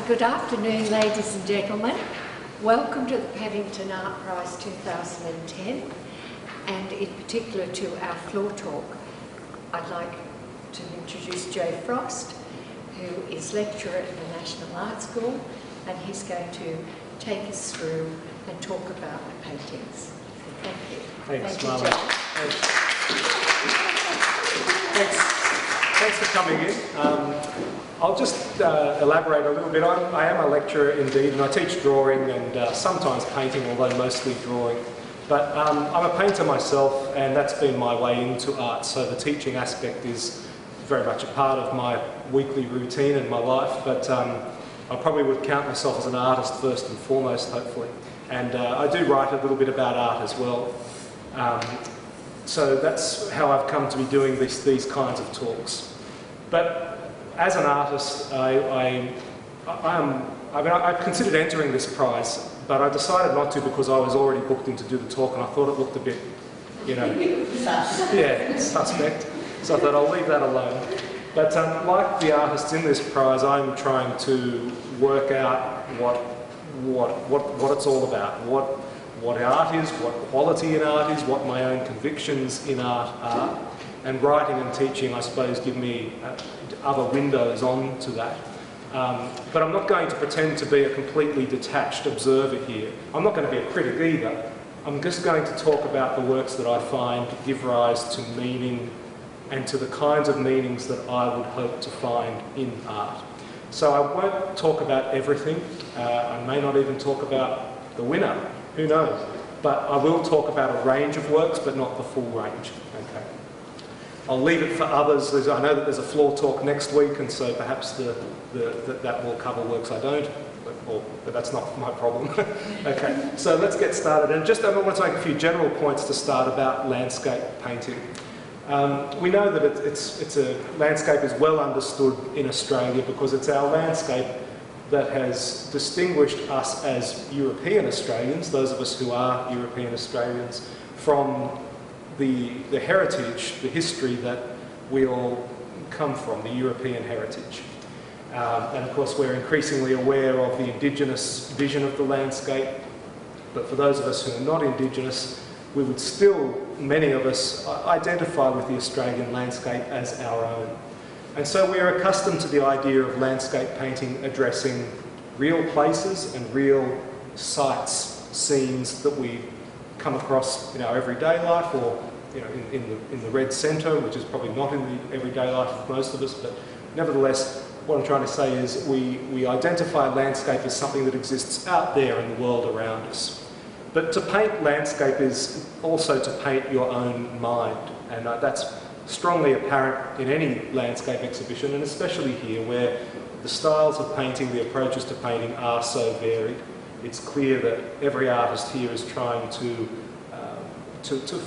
Good afternoon, ladies and gentlemen. Welcome to the Paddington Art Prize 2010, and in particular to our floor talk. I'd like to introduce Joe Frost, who is lecturer at the National Art School, and he's going to take us through and talk about the paintings. Thank you. Thanks, Thank you, Marla. Joe. Thanks for coming in. I'll just elaborate a little bit. I am a lecturer indeed, and I teach drawing and sometimes painting, although mostly drawing. But I'm a painter myself, and that's been my way into art, so the teaching aspect is very much a part of my weekly routine and my life, but I probably would count myself as an artist first and foremost, hopefully. And I do write a little bit about art as well. So that's how I've come to be doing these kinds of talks. But as an artist, I considered entering this prize, but I decided not to because I was already booked in to do the talk, and I thought it looked a bit, suspect. So I thought I'll leave that alone. But like the artists in this prize, I'm trying to work out what it's all about, what art is, what quality in art is, what my own convictions in art are. And writing and teaching, I suppose, give me other windows onto that. But I'm not going to pretend to be a completely detached observer here. I'm not going to be a critic either. I'm just going to talk about the works that I find give rise to meaning and to the kinds of meanings that I would hope to find in art. So I won't talk about everything. I may not even talk about the winner. Who knows? But I will talk about a range of works, but not the full range. Okay. I'll leave it for others. I know that there's a floor talk next week, and so perhaps that will cover works I don't, but that's not my problem. Okay, so let's get started. And just I want to make a few general points to start about landscape painting. We know that it's a landscape is well understood in Australia because it's our landscape that has distinguished us as European Australians, those of us who are European Australians, from the heritage, the history that we all come from, the European heritage. And of course we're increasingly aware of the Indigenous vision of the landscape, but for those of us who are not Indigenous, we would still, many of us, identify with the Australian landscape as our own. And so we are accustomed to the idea of landscape painting addressing real places and real sites, scenes that we come across in our everyday life, or in the red centre, which is probably not in the everyday life of most of us, but nevertheless, what I'm trying to say is we identify landscape as something that exists out there in the world around us. But to paint landscape is also to paint your own mind, and that's strongly apparent in any landscape exhibition, and especially here where the styles of painting, the approaches to painting are so varied. It's clear that every artist here is trying to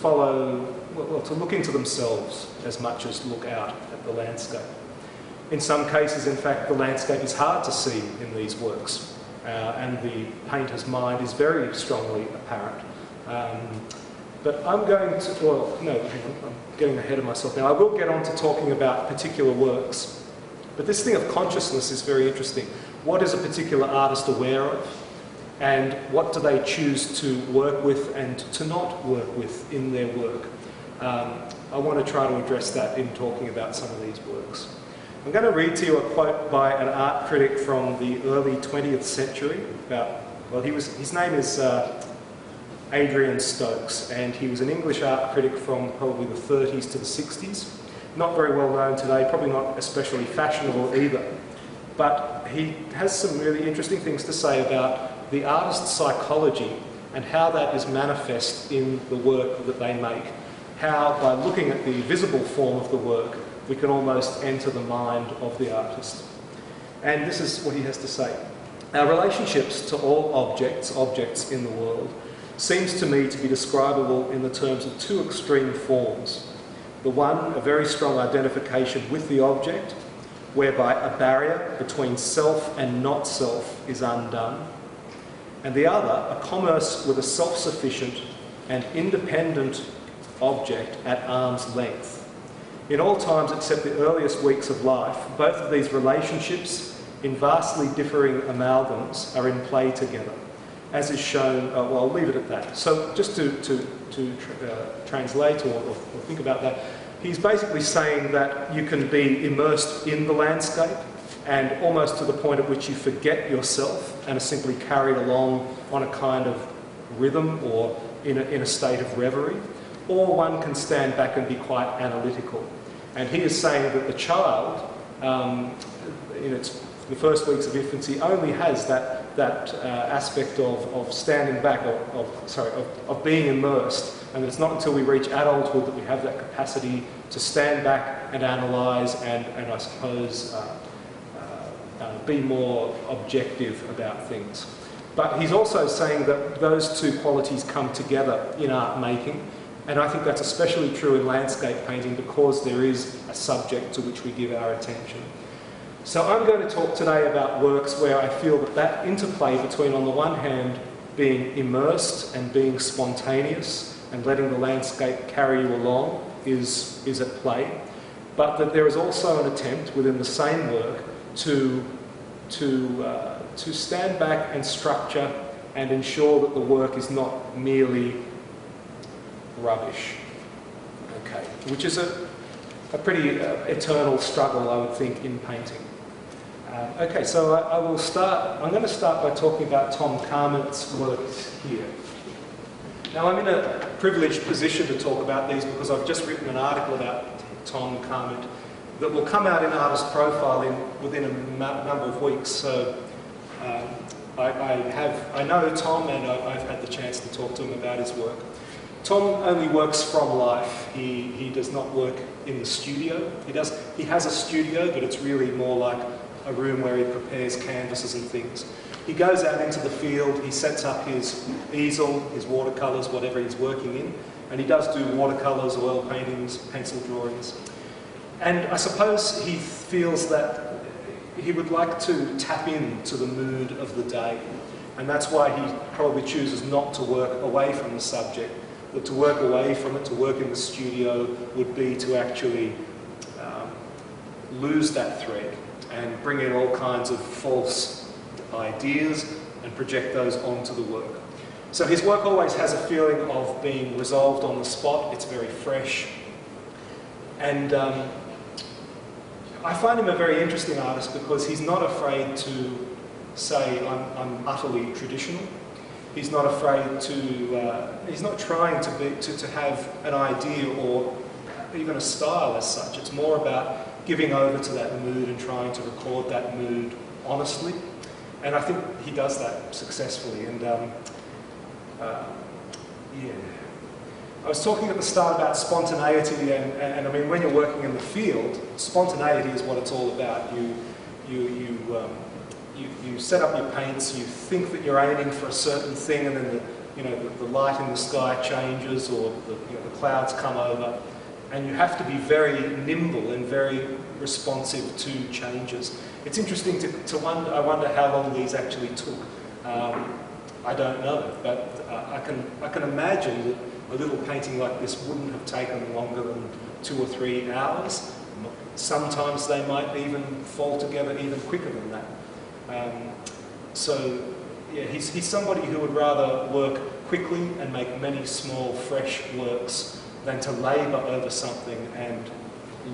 follow, to look into themselves as much as look out at the landscape. In some cases, in fact, the landscape is hard to see in these works, and the painter's mind is very strongly apparent. But I'm going to, well, no, hang on, I'm getting ahead of myself now. I will get on to talking about particular works, but this thing of consciousness is very interesting. What is a particular artist aware of? And what do they choose to work with and to not work with in their work? I want to try to address that in talking about some of these works. I'm going to read to you a quote by an art critic from the early 20th century. His name is Adrian Stokes, and he was an English art critic from probably the 30s to the 60s. Not very well known today, probably not especially fashionable either. But he has some really interesting things to say about the artist's psychology and how that is manifest in the work that they make. How, by looking at the visible form of the work, we can almost enter the mind of the artist. And this is what he has to say. Our relationships to all objects in the world, seems to me to be describable in the terms of two extreme forms. The one, a very strong identification with the object, whereby a barrier between self and not self is undone. And the other, a commerce with a self-sufficient and independent object at arm's length. In all times except the earliest weeks of life, both of these relationships in vastly differing amalgams are in play together, as is shown, well, I'll leave it at that. So just to translate or think about that, he's basically saying that you can be immersed in the landscape and almost to the point at which you forget yourself and are simply carried along on a kind of rhythm or in a state of reverie, or one can stand back and be quite analytical. And he is saying that the child, in the first weeks of infancy, only has that aspect of standing back, of being immersed, and it's not until we reach adulthood that we have that capacity to stand back and analyse and I suppose be more objective about things. But he's also saying that those two qualities come together in art making, and I think that's especially true in landscape painting because there is a subject to which we give our attention. So I'm going to talk today about works where I feel that interplay between, on the one hand, being immersed and being spontaneous and letting the landscape carry you along is at play, but that there is also an attempt within the same work to stand back and structure and ensure that the work is not merely rubbish, okay, which is a pretty eternal struggle, I would think, in painting. Okay, so I'm going to start by talking about Tom Carmen's works here. Now, I'm in a privileged position to talk about these because I've just written an article about Tom Carmen that will come out in Artist Profile within a number of weeks. So I know Tom, and I've had the chance to talk to him about his work. Tom only works from life. He does not work in the studio. He has a studio, but it's really more like a room where he prepares canvases and things. He goes out into the field, he sets up his easel, his watercolours, whatever he's working in, and he does do watercolours, oil paintings, pencil drawings. And I suppose he feels that he would like to tap into the mood of the day, and that's why he probably chooses not to work away from the subject. But to work away from it, to work in the studio, would be to actually lose that thread and bring in all kinds of false ideas and project those onto the work. So his work always has a feeling of being resolved on the spot. It's very fresh. And I find him a very interesting artist because he's not afraid to say, I'm utterly traditional. He's not afraid to, he's not trying to have an idea or even a style as such. It's more about giving over to that mood and trying to record that mood honestly. And I think he does that successfully. And yeah. I was talking at the start about spontaneity, and I mean, when you're working in the field, spontaneity is what it's all about. You set up your paints, you think that you're aiming for a certain thing, and then the light in the sky changes, or the clouds come over, and you have to be very nimble and very responsive to changes. It's interesting to wonder. I wonder how long these actually took. I don't know, but I can imagine that a little painting like this wouldn't have taken longer than 2 or 3 hours. Sometimes they might even fall together even quicker than that. So, yeah, he's somebody who would rather work quickly and make many small, fresh works than to labour over something and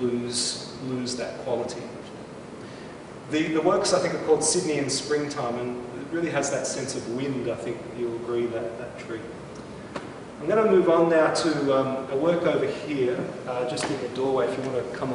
lose that quality. The works, I think, are called Sydney in Springtime, and it really has that sense of wind, I think you'll agree, that tree. I'm going to move on now to a work over here, just in the doorway, if you want to come